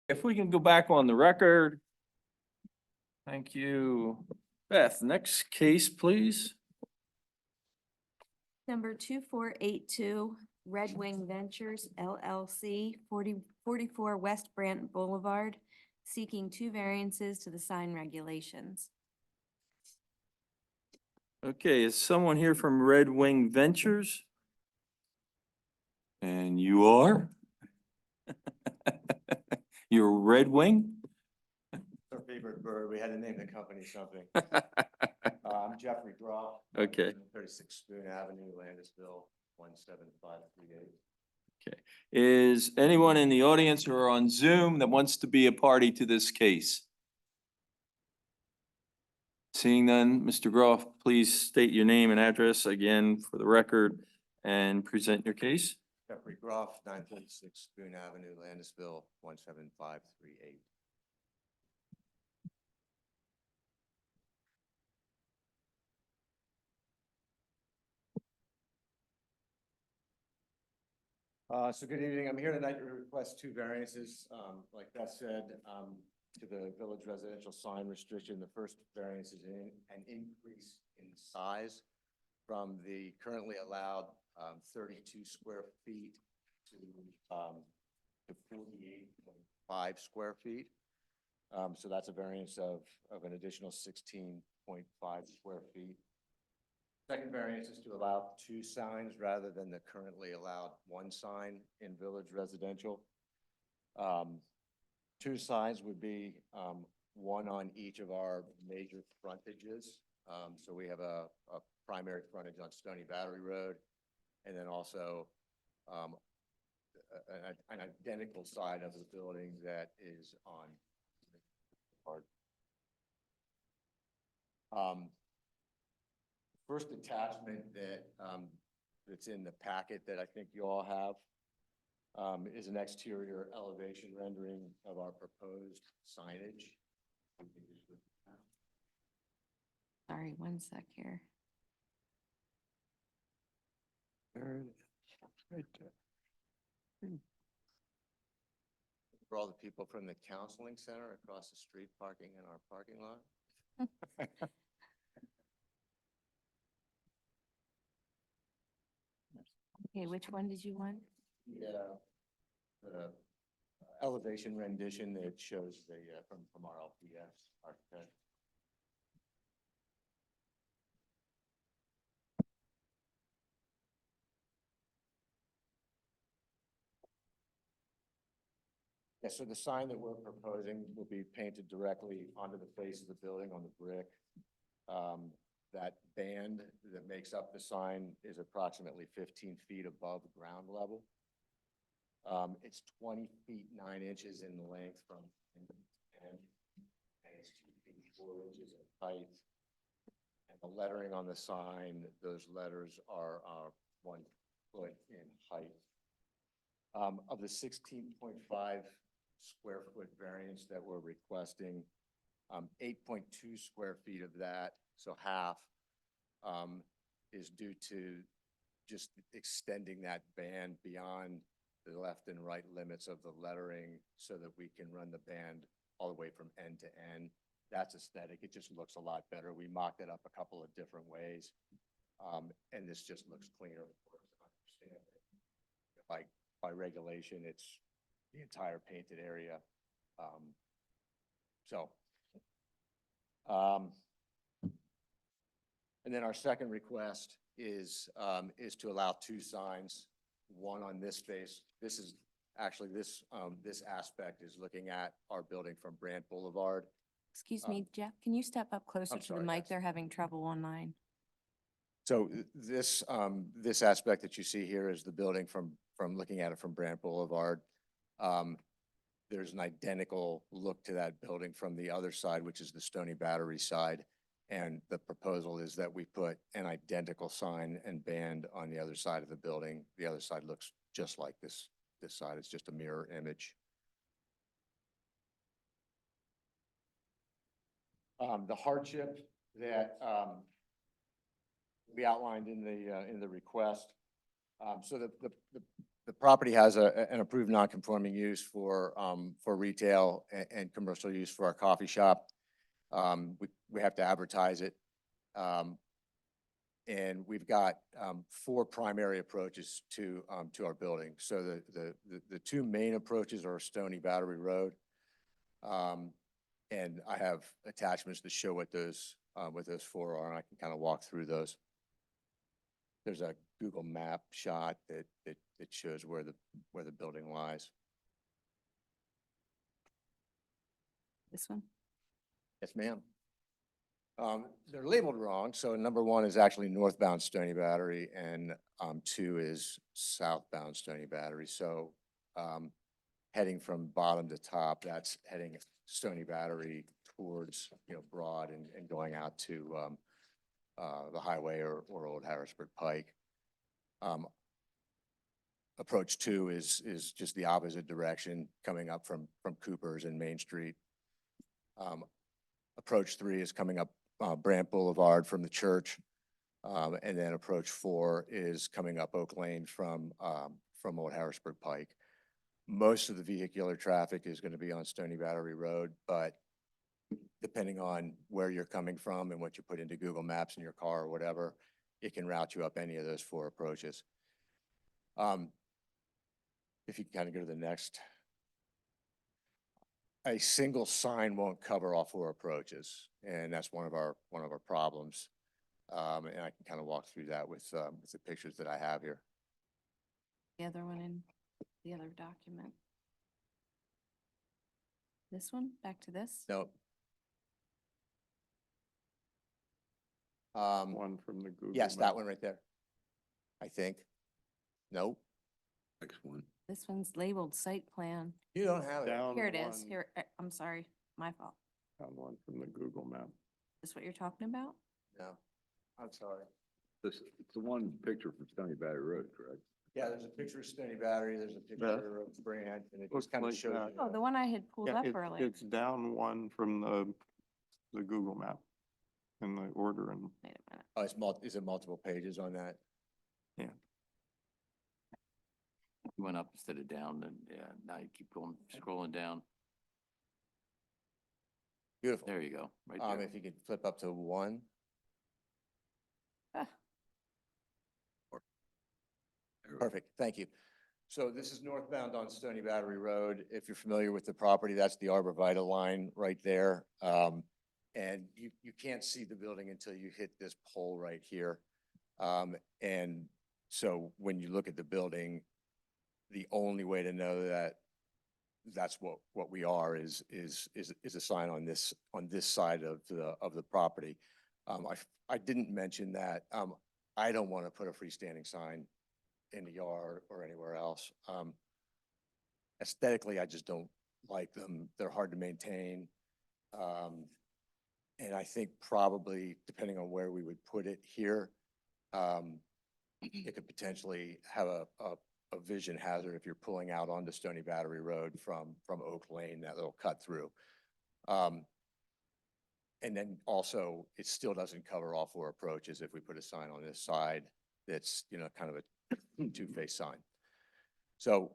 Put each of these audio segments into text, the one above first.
If we can go back on the record. Thank you. Beth, next case, please. Number 2482, Red Wing Ventures LLC, 44 West Brant Boulevard, seeking two variances to the sign regulations. Okay, is someone here from Red Wing Ventures? And you are? You're Red Wing? Our favorite bird, we had to name the company something. I'm Jeffrey Groff. Okay. 36 Spoon Avenue, Landisville, 17538. Okay. Is anyone in the audience or on Zoom that wants to be a party to this case? Seeing none, Mr. Groff, please state your name and address again for the record and present your case. Jeffrey Groff, 936 Spoon Avenue, Landisville, 17538. So good evening. I'm here tonight to request two variances. Like Beth said, to the village residential sign restriction. The first variance is an increase in size from the currently allowed 32 square feet to 48.5 square feet. So that's a variance of an additional 16.5 square feet. Second variance is to allow two signs rather than the currently allowed one sign in village residential. Two signs would be one on each of our major frontages. So we have a primary frontage on Stony Battery Road, and then also an identical side of the building that is on first attachment that that's in the packet that I think you all have is an exterior elevation rendering of our proposed signage. Sorry, one sec here. For all the people from the counseling center across the street parking in our parking lot. Okay, which one did you want? Yeah, the elevation rendition that shows the from our LPS architect. Yeah, so the sign that we're proposing will be painted directly onto the face of the building on the brick. That band that makes up the sign is approximately 15 feet above ground level. It's 20 feet 9 inches in length from end to end, and it's 2 feet 4 inches in height. And the lettering on the sign, those letters are 1 foot in height. Of the 16.5 square foot variance that we're requesting, 8.2 square feet of that, so half, is due to just extending that band beyond the left and right limits of the lettering so that we can run the band all the way from end to end. That's aesthetic. It just looks a lot better. We mocked it up a couple of different ways. And this just looks cleaner. By regulation, it's the entire painted area. And then our second request is to allow two signs, one on this face. This is actually this aspect is looking at our building from Brant Boulevard. Excuse me, Jeff, can you step up closer I'm to the sorry, mic? yes. They're having trouble online. So this aspect that you see here is the building from looking at it from Brant Boulevard. There's an identical look to that building from the other side, which is the Stony Battery side. And the proposal is that we put an identical sign and band on the other side of the building. The other side looks just like this side. It's just a mirror image. The hardship that we outlined in the request. So the the property has an approved non-conforming use for retail and commercial use for our coffee shop. We have to advertise it. And we've got, 4 primary approaches to our building. So the 2 main approaches are Stony Battery Road. And I have attachments to show what those 4 are, and I can kind of walk through those. There's a Google map shot that shows where the building lies. This one? Yes, ma'am. They're labeled wrong. So number 1 is actually northbound Stony Battery, and 2 is southbound Stony Battery. So heading from bottom to top, that's heading Stony Battery towards, Broad and going out to the highway or Old Harrisburg Pike. Approach 2 is just the opposite direction, coming up from Cooper's and Main Street. Approach 3 is coming up Brant Boulevard from the church. And then approach 4 is coming up Oak Lane from Old Harrisburg Pike. Most of the vehicular traffic is going to be on Stony Battery Road, but depending on where you're coming from and what you put into Google Maps in your car or whatever, it can route you up any of those 4 approaches. If you can kind of go to the next. A single sign won't cover all 4 approaches, and that's one of our problems. And I can kind of walk through that with the pictures that I have here. The other one in the other document. This one, back to this? No. One from the Google. Yes, map. that one right there. I think. Nope. Next one. This one's labeled site plan. You don't have it. Down Here it is. one- Here, I'm sorry, my fault. Down one from the Google map. Is this what you're talking about? No, I'm sorry. This, it's the one picture from Stony Battery Road, correct? Yeah, there's a picture of Stony Battery, there's a picture of Brant, and it Looks just kind of like shows. that. you, Oh, the one I had pulled Yeah, up it- earlier. It's down one from the Google map in the order and Wait a minute. Oh, is it multiple pages on that? Went up instead of down, and yeah, now you keep going, scrolling down. Beautiful. There you go, right there. If you could flip up to 1. Ah. Perfect, thank you. So this is northbound on Stony Battery Road. If you're familiar with the property, that's the Arborvitae line right there. And you can't see the building until you hit this pole right here. And so when you look at the building, the only way to know that that's what we are is a sign on this side of the property. I didn't mention that, I don't want to put a freestanding sign in the yard or anywhere else. Aesthetically, I just don't like them. They're hard to maintain. And I think probably depending on where we would put it here, it could potentially have a vision hazard if you're pulling out onto Stony Battery Road from Oak Lane, that little cut through. And then also, it still doesn't cover all 4 approaches if we put a sign on this side that's, kind of a 2-faced sign. So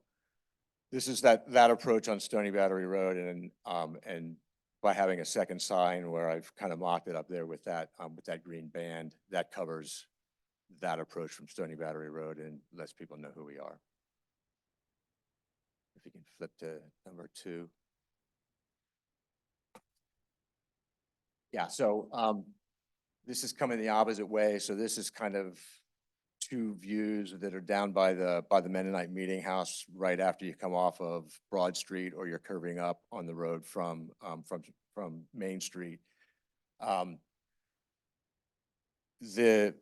this is that approach on Stony Battery Road, and by having a second sign where I've kind of mocked it up there with that green band, that covers that approach from Stony Battery Road and lets people know who we are. If you can flip to number 2. Yeah, so this is coming the opposite way. So this is kind of 2 views that are down by the Mennonite Meeting House right after you come off of Broad Street, or you're curving up on the road from Main Street. The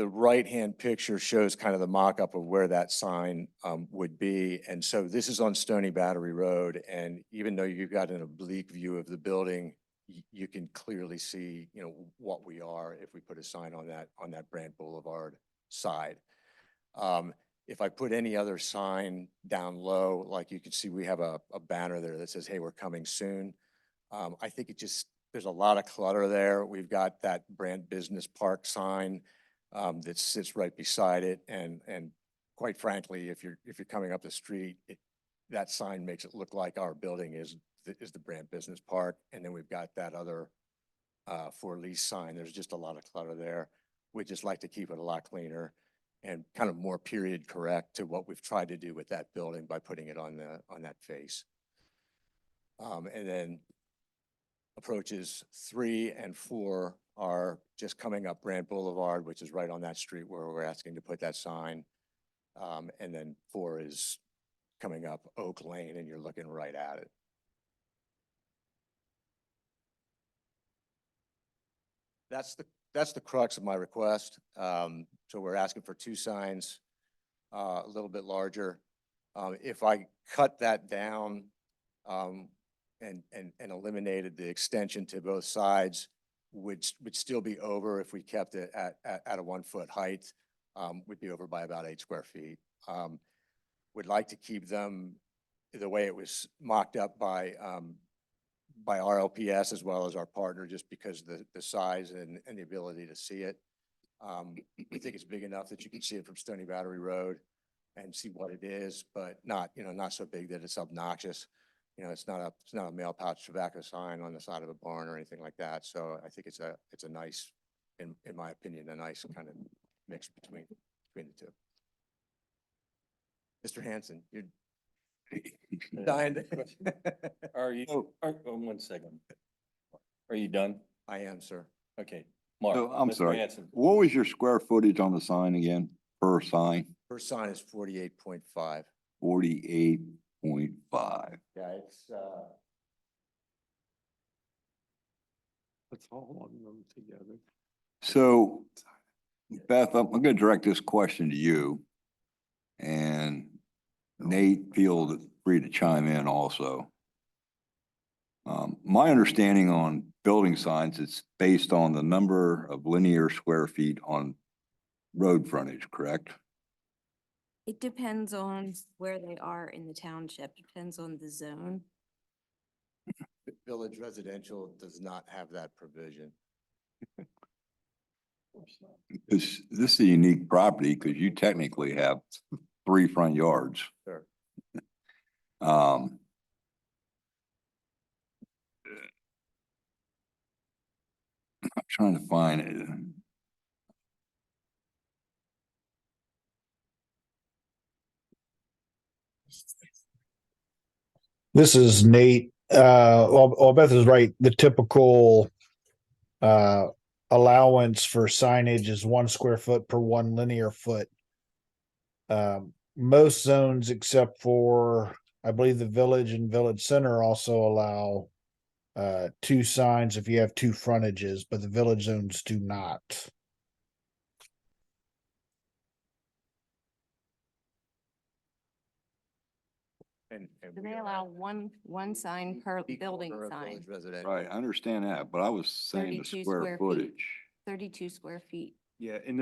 right-hand picture shows kind of the mock-up of where that sign would be. And so this is on Stony Battery Road. And even though you've got an oblique view of the building, you can clearly see, what we are if we put a sign on that Brant Boulevard side. If I put any other sign down low, like you can see, we have a banner there that says, "Hey, we're coming soon." I think there's a lot of clutter there. We've got that Brant Business Park sign that sits right beside it. And of quite frankly, if you're coming up the street, that sign makes it look like our building is the Brandt Business Park. And then we've got that other for lease sign. There's just a lot of clutter there. We'd just like to keep it a lot cleaner and kind of more period correct to what we've tried to do with that building by putting it on that face. And then approaches 3 and 4 are just coming up Brandt Boulevard, which is right on that street where we're asking to put that sign. And then 4 is coming up Oak Lane and you're looking right at it. That's the crux of my request. So we're asking for 2 signs, a little bit larger. If I cut that down, and eliminated the extension to both sides, would still be over if we kept it at a 1 foot height, would be over by about 8 square feet. Would like to keep them the way it was mocked up by RLPS as well as our partner, just because the size and the ability to see it. We think it's big enough that you can see it from Stony Battery Road and see what it is, but not so big that it's obnoxious. It's not a mail pouch tobacco sign on the side of a barn or anything like that. So I think it's a nice, in my opinion, a nice kind of mix between the two. Mr. Hanson, you're dying to. Are you, 1 second. Are you done? I am, sir. Okay, Mark. So, I'm Mr. sorry. Hanson. What was your square footage on the sign again, per sign? First sign is 48.5. 48.5. Yeah, it's, Let's all on them together. So Beth, I'm gonna direct this question to you. And Nate, feel free to chime in also. My understanding on building signs, it's based on the number of linear square feet on road frontage, correct? It depends on where they are in the township, depends on the zone. Village Residential does not have that provision. This is a unique property because you technically have 3 front yards. Sure. Um, I'm trying to find it. This is Nate. Beth is right. The typical uh, allowance for signage is 1 square foot per 1 linear foot. Most zones, except for, I believe, the Village and Village Center, also allow 2 signs if you have 2 frontages, but the Village zones do not. And Do we they are allow one sign per each building corner of sign, Village Residential. Right, I understand that, but I was saying the 32 square square feet. footage. 32 square feet? Yeah, in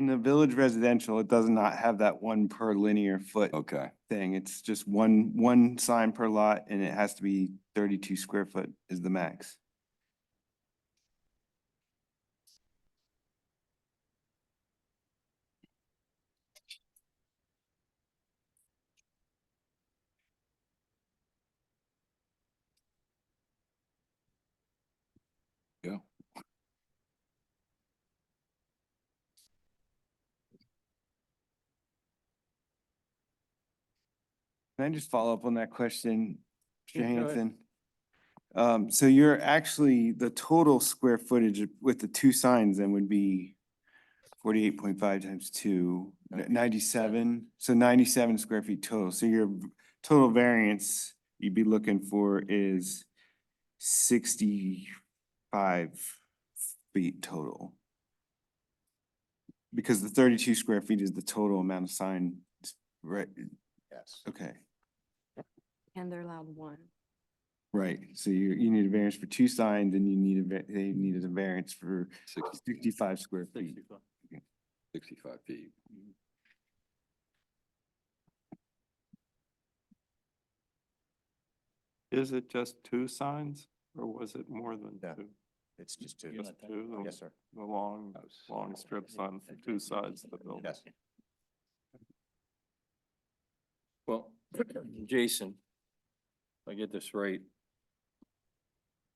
the village residential, it does not have that 1 per linear foot Okay, thing. It's just one sign per lot and it has to be 32 square foot is the max. yeah. Can I just follow up on that question, Mr. Go ahead. Hanson? So you're actually, the total square footage with the 2 signs then would be 48.5 times 2, 97. So 97 square feet total. So your total variance you'd be looking for is 65 feet total. Because the 32 square feet is the total amount of sign, right? Yes. Okay. And they're allowed 1. Right, so you need a variance for 2 signs and they needed a variance for 65 square feet. 65 feet. Is it just 2 signs or was it more than Yeah. 2? It's just 2. Just 2, Yes, sir. the long strips on 2 sides of the building. Yes. Well, Jason, if I get this right,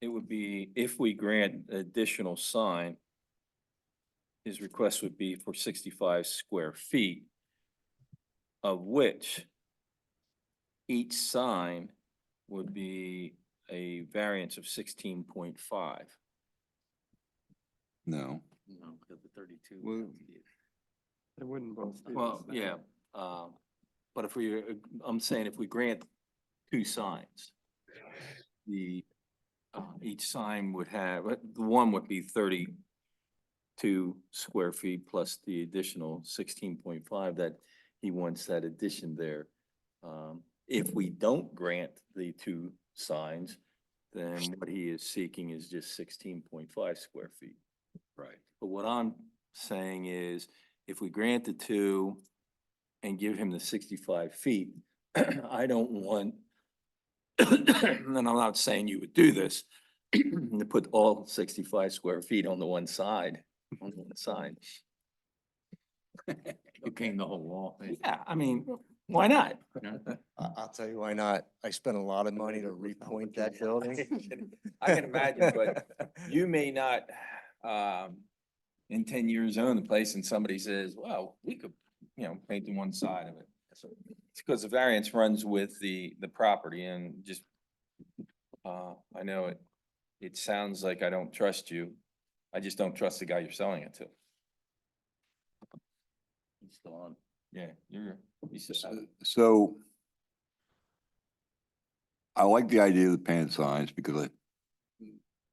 it would be, if we grant additional sign, his request would be for 65 square feet, of which each sign would be a variance of 16.5. No, No, because the 32. Well- They wouldn't both be the Well, same. yeah, but if we, I'm saying if we grant two signs, the, each sign would have, the one would be 32 square feet plus the additional 16.5 that he wants that addition there. If we don't grant the two signs, then what he is seeking is just 16.5 square feet. right. But what I'm saying is, if we grant the two and give him the 65 feet, I don't want, and I'm not saying you would do this, to put all 65 square feet on the one side, on one side. You paint the whole wall. Yeah, I mean, why not? I'll tell you why not. I spent a lot of money to repoint that building. I can imagine, but you may not, in 10 years own the place and somebody says, well, we could, paint the one side of it. It's because the variance runs with the property and just, I know it sounds like I don't trust you. I just don't trust the guy you're selling it to. He's still on. Yeah, you said, So I like the idea of the painted signs because I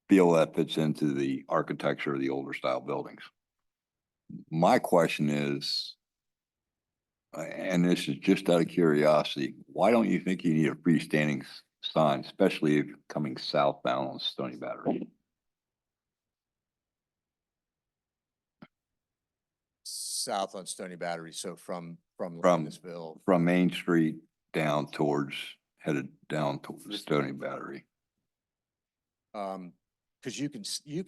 feel that fits into the architecture of the older style buildings. My question is, and this is just out of curiosity, why don't you think you need a freestanding sign, especially if coming southbound on Stony Battery? South on Stony Battery, so from From- Landisville. From Main Street down towards, headed down towards Stony Battery. Cause you can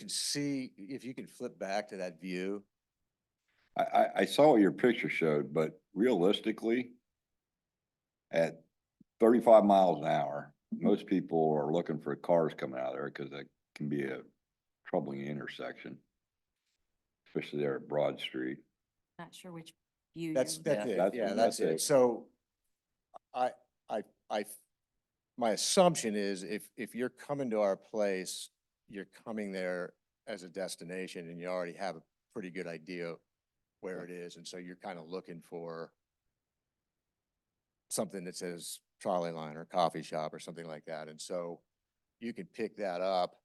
see, if you can flip back to that view, I saw what your picture showed, but realistically, at 35 miles an hour, most people are looking for cars coming out of there because that can be a troubling intersection, especially there at Broad Street. Not sure which view. that's you're- it, that's- yeah, that's that's it. it. So I, my assumption is if you're coming to our place, you're coming there as a destination and you already have a pretty good idea where it is. And so you're kind of looking for something that says trolley line or coffee shop or something like that. And so you can pick that up,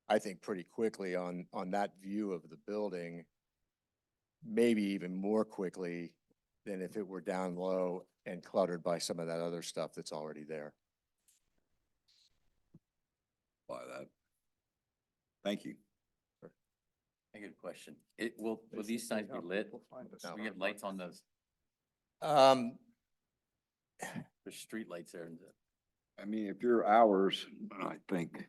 I think, pretty quickly on that view of the building, maybe even more quickly than if it were down low and cluttered by some of that other stuff that's already there. By that. Thank you. I got a question. Will these signs be lit? No. We have lights on those, Um, there's street lights there. I mean, if your hours, I think,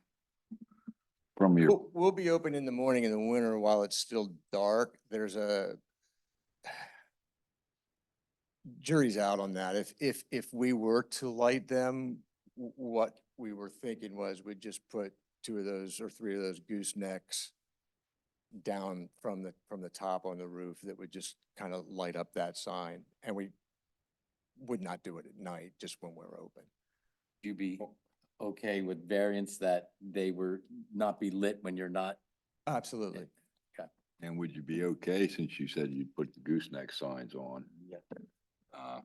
from your, we'll be open in the morning in the winter while it's still dark. There's a jury's out on that. If we were to light them, what we were thinking was we'd just put 2 of those or 3 of those goosenecks down from the top on the roof that would just kind of light up that sign. And we would not do it at night, just when we're open. You be okay with variants that they were not be lit when you're not? Absolutely. and would you be okay, since you said you'd put the gooseneck signs on? Yeah.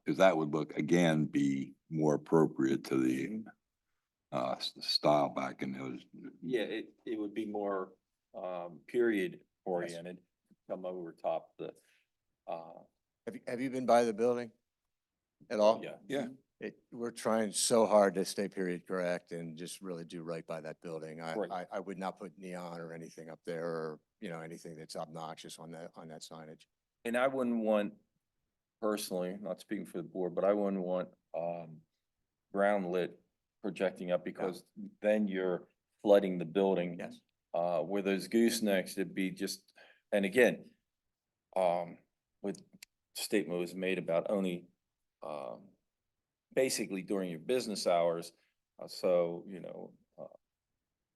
Cause that would look, again, be more appropriate to the style back in those. yeah, it would be more, period oriented, come over top the, Have you been by the building at all? yeah. Yeah. We're trying so hard to stay period correct and just really do right by that building. Right. I would not put neon or anything up there or, anything that's obnoxious on that signage. And I wouldn't want, personally, not speaking for the board, but I wouldn't want, ground lit projecting up because then you're flooding the building. Yes. Where those goosenecks, it'd be just, and again, with statement was made about only, basically during your business hours. So, you know,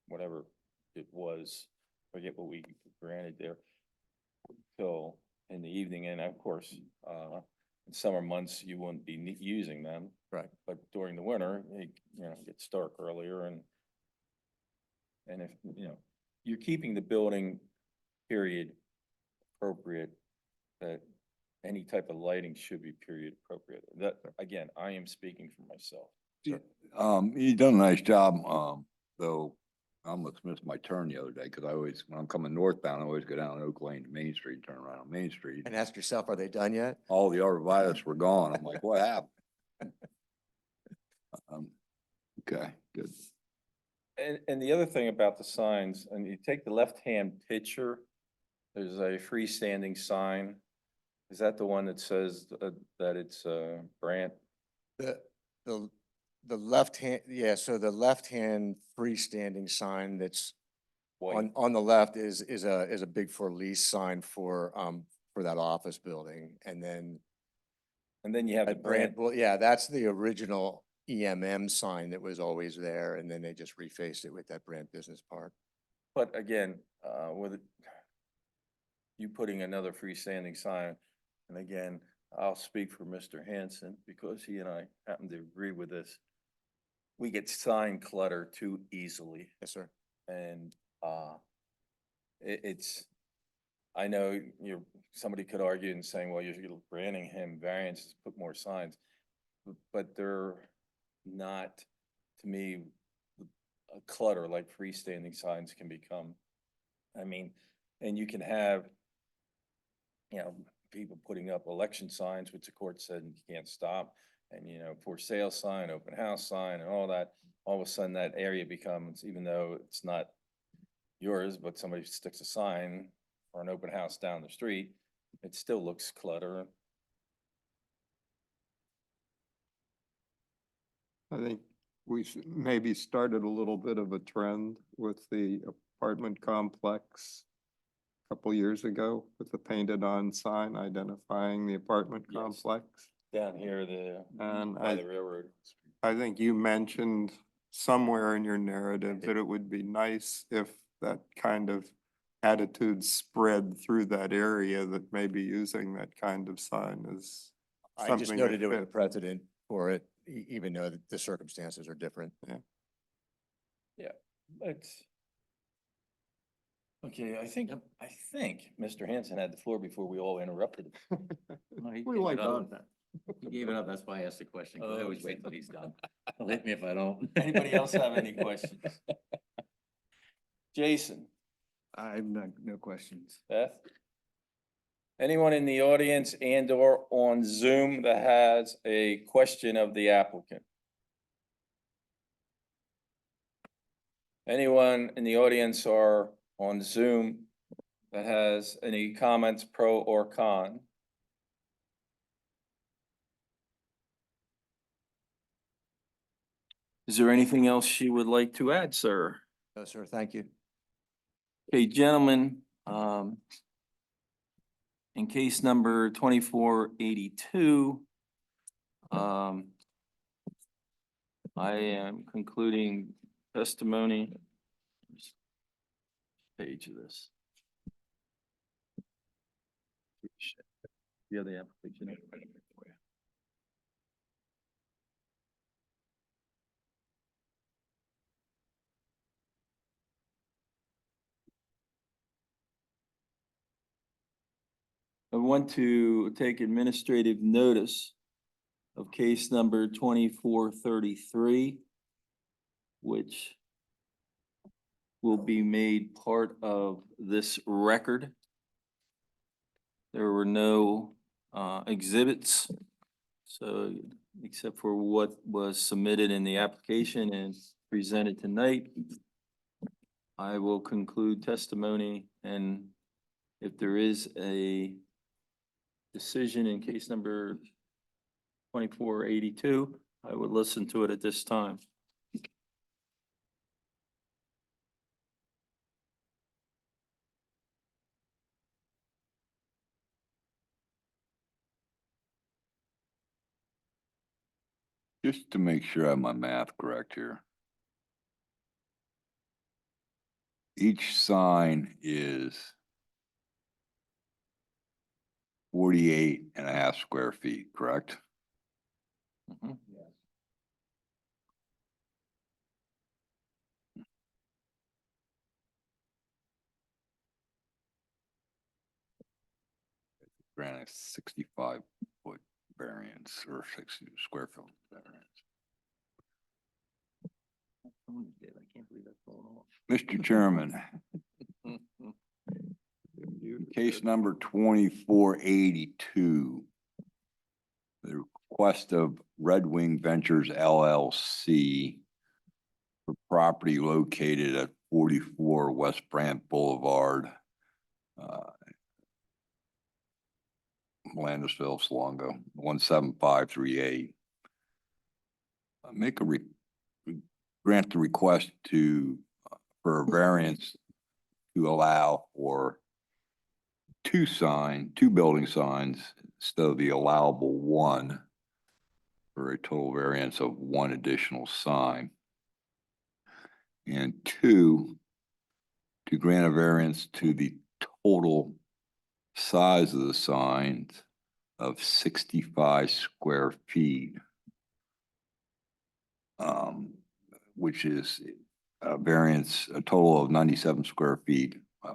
whatever it was, forget what we granted there, till in the evening. And of course, in summer months, you wouldn't be using them. Right. But during the winter, it, you know, gets dark earlier and if, you know, you're keeping the building period appropriate, that any type of lighting should be period appropriate. That, again, I am speaking for myself. You done a nice job, though I almost missed my turn the other day, cause I always, when I'm coming northbound, I always go down Oak Lane to Main Street, turn around on Main Street. And ask yourself, are they done yet? All the arborvitaes were gone. I'm like, what happened? Um, Okay, good. And the other thing about the signs, and you take the left-hand picture, there's a freestanding sign. Is that the one that says that it's Brant? The, the left hand, yeah, so the left hand freestanding sign that's White. on the left is a big for lease sign for that office building. And then You have the at Brand, Brant. well, yeah, that's the original EMM sign that was always there. And then they just refaced it with that Brand Business Park. But again, with you putting another freestanding sign, and again, I'll speak for Mr. Hanson because he and I happen to agree with this. We get sign clutter too easily. Yes, sir. And it's, I know somebody could argue and saying, well, you're granting him variances, put more signs, but they're not, to me, a clutter like freestanding signs can become. I mean, and you can have, you know, people putting up election signs, which the court said you can't stop, and, you know, for sale sign, open house sign, and all that. All of a sudden, that area becomes, even though it's not yours, but somebody sticks a sign for an open house down the street, it still looks clutter. I think we should maybe started a little bit of a trend with the apartment complex a couple years ago with the painted on sign identifying the apartment Yes. complex. Down here, And by the railroad. I think you mentioned somewhere in your narrative that it would be nice if that kind of attitude spread through that area, that maybe using that kind of sign is I just something noted that it with a fits. precedent for it, even though the circumstances are different. It's. Okay, I think Mr. Hanson had the floor before we all interrupted him. We like that. He gave it up, that's why I asked the question, because I always wait till he's done. He'll hit me if I don't. Anybody else have any questions? Jason, I have no questions. Beth? Anyone in the audience and or on Zoom that has a question of the applicant? Anyone in the audience or on Zoom that has any comments, pro or con? Is there anything else you would like to add, sir? No, sir, thank you. Okay, gentlemen, in case number 2482, I am concluding testimony. Page of this. The other application. I want to take administrative notice of case number 2433, which will be made part of this record. There were no exhibits, so except for what was submitted in the application and presented tonight, I will conclude testimony, and if there is a decision in case number 2482, I would listen to it at this time. Just to make sure I have my math correct here. Each sign is 48.5 square feet, correct? Mhm. Granted, 65-foot variance or 60 square foot variance. I can't believe that's going off. Mr. Chairman, case number 2482. The request of Red Wing Ventures LLC for property located at 44 West Brant Boulevard, Landisville, Salongo, 17538. Make a grant the request to, for a variance to allow for two building signs instead of the allowable one, for a total variance of one additional sign. And two, to grant a variance to the total size of the signs of 65 square feet. Which is a variance, a total of 97 square feet, a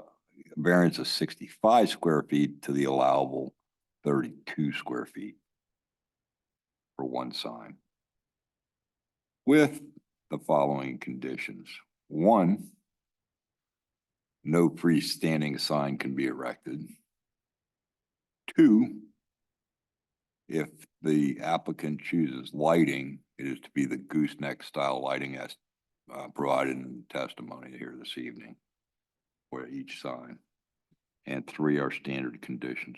variance of 65 square feet to the allowable 32 square feet for one sign. With the following conditions. One, no freestanding sign can be erected. Two, if the applicant chooses lighting, it is to be the gooseneck style lighting as provided in the testimony here this evening for each sign. And three are standard conditions.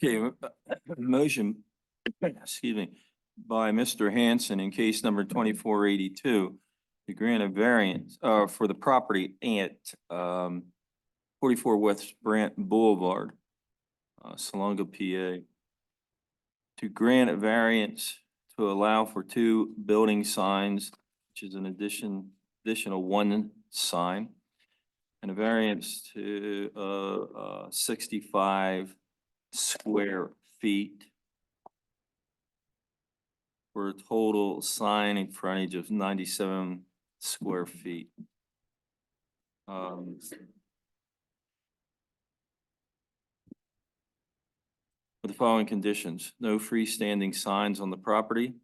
Okay, motion, excuse me, by Mr. Hanson in case number 2482 to grant a variance, for the property at, 44 West Brant Boulevard, Salonga, PA, to grant a variance to allow for two building signs, which is an additional one sign, and a variance to, 65 square feet for a total sign frontage of 97 square feet. With the following conditions: no freestanding signs on the property.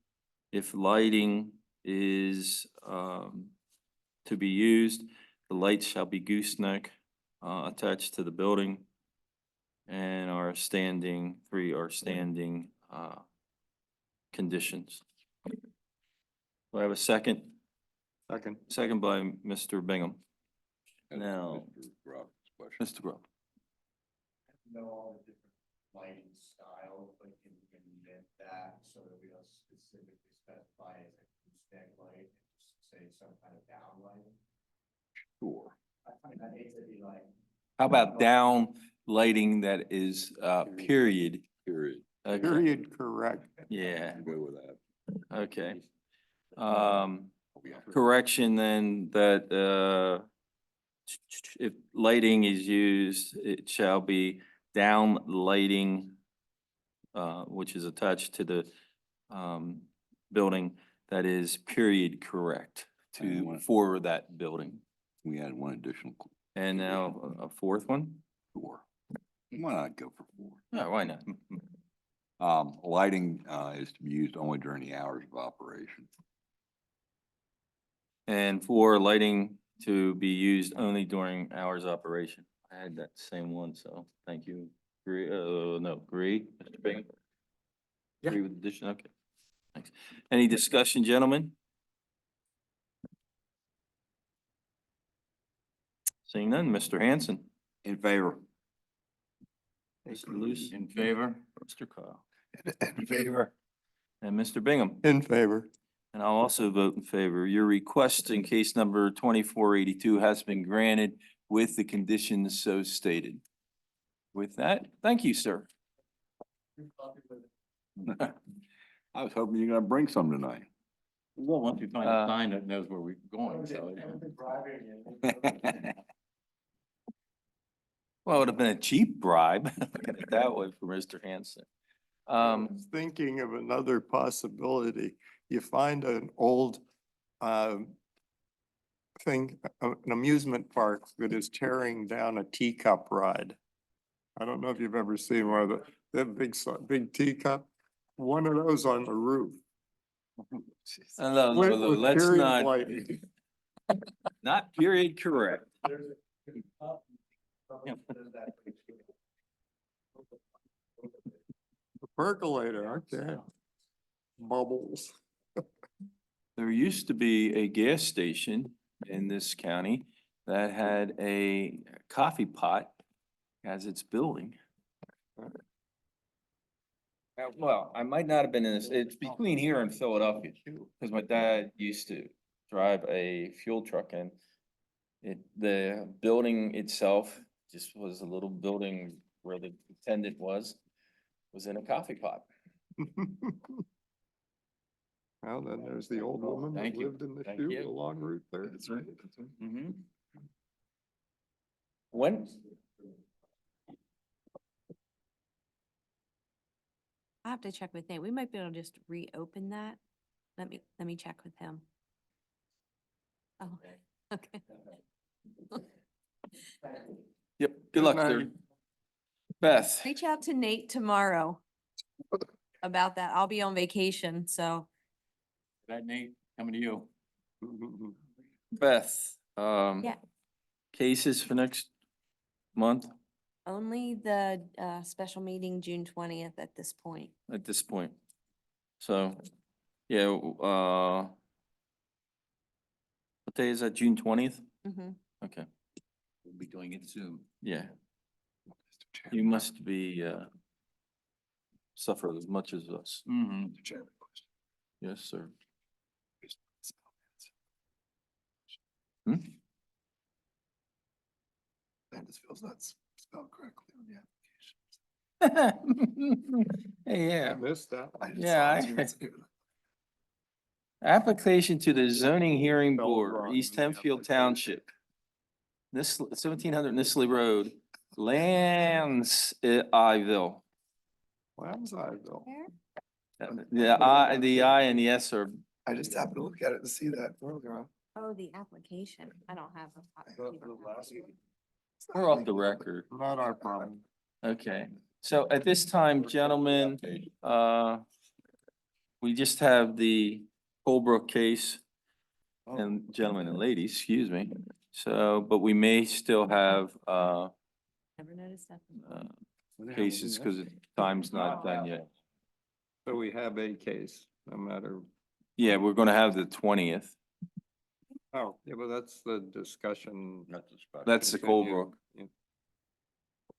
If lighting is to be used, the lights shall be gooseneck attached to the building. And three are standing conditions. Do I have a second? Second. Second by Mr. Bingham. That's Now, Mr. Roberts' question. Mr. Grow. Know all the different lighting styles, but can invent that so that we don't specifically specify as a gooseneck light, and just say some kind of downlight. Sure. I hate to be like. How about down lighting that is period? Period. Okay. Period, correct. Yeah, Go with that. okay. Correction then that if lighting is used, it shall be down lighting which is attached to the building that is period correct for that building. We had one additional. And now a fourth one? Four. Why not go for four? No, why not? Lighting is to be used only during the hours of operation. And for lighting to be used only during hours of operation. I had that same one, so thank you. Agree, no, agree, Mr. Bingham? Agree with the addition, okay. Thanks. Any discussion, gentlemen? Seeing none, Mr. Hanson. In favor. Mr. Luce. In favor? Mr. Kyle. In favor. And Mr. Bingham. In favor. And I'll also vote in favor. Your request in case number 2482 has been granted with the conditions so stated. With that, thank you, sir. I was hoping you're gonna bring some tonight. Well, once we find Uh, a sign that knows where we're going, so. Well, it would have been a cheap bribe, look at it that way for Mr. Hanson. I was thinking of another possibility. You find an old thing, an amusement park that is tearing down a teacup ride. I don't know if you've ever seen one of the big, big teacup, one of those on the roof. No, With let's period not, lighting. not period correct. A percolator, okay. Bubbles. There used to be a gas station in this county that had a coffee pot as its building. Well, I might not have been in this, it's between here and Philadelphia too, because my dad used to drive a fuel truck and the building itself just was a little building where the attendant was in a coffee pot. Well, then there's the old woman that Thank you. lived in the Thank chute you. along Route 30. That's right. Mhm. When, I have to check with Nate. We might be able to just reopen that. Let me check with him. Oh, okay. yep, good luck, sir. night. Beth, Reach out to Nate tomorrow about that. I'll be on vacation, so. That Nate, coming to you. Beth, Yeah. cases for next month Only the special meeting, June 20th at this point. at this point. So, yeah, what day is that, June 20th? Mhm. Okay, We'll be doing it soon. yeah. You must be, suffer as much as us. Mm-hmm. Yes, sir. Hmm? Landisville's not spelled correctly on the Hey, yeah. I missed that. Yeah, application to the zoning hearing Spelled board, wrong East in the Hempfield application. Township. This 1700 Nisley Road, Ivyville. Lambsiville. The I and the S are, I just happened to look at it to see that earlier on. Oh, the application. I don't have a copy. You don't have it. we're off the record. Not our problem. Okay, so at this time, gentlemen, we just have the Colebrook case. And gentlemen and ladies, excuse me. So, but we may still have, Never noticed that. cases because time's not done yet. So we have a case, no matter, Yeah, we're gonna have the 20th. oh, yeah, but that's the discussion. That's the continue. Colebrook. Yeah.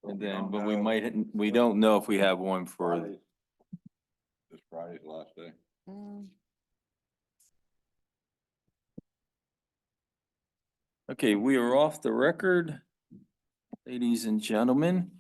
And We then, don't but we know. we don't know if we have one for, This Friday's the last day. Mm. okay, we are off the record. Ladies and gentlemen,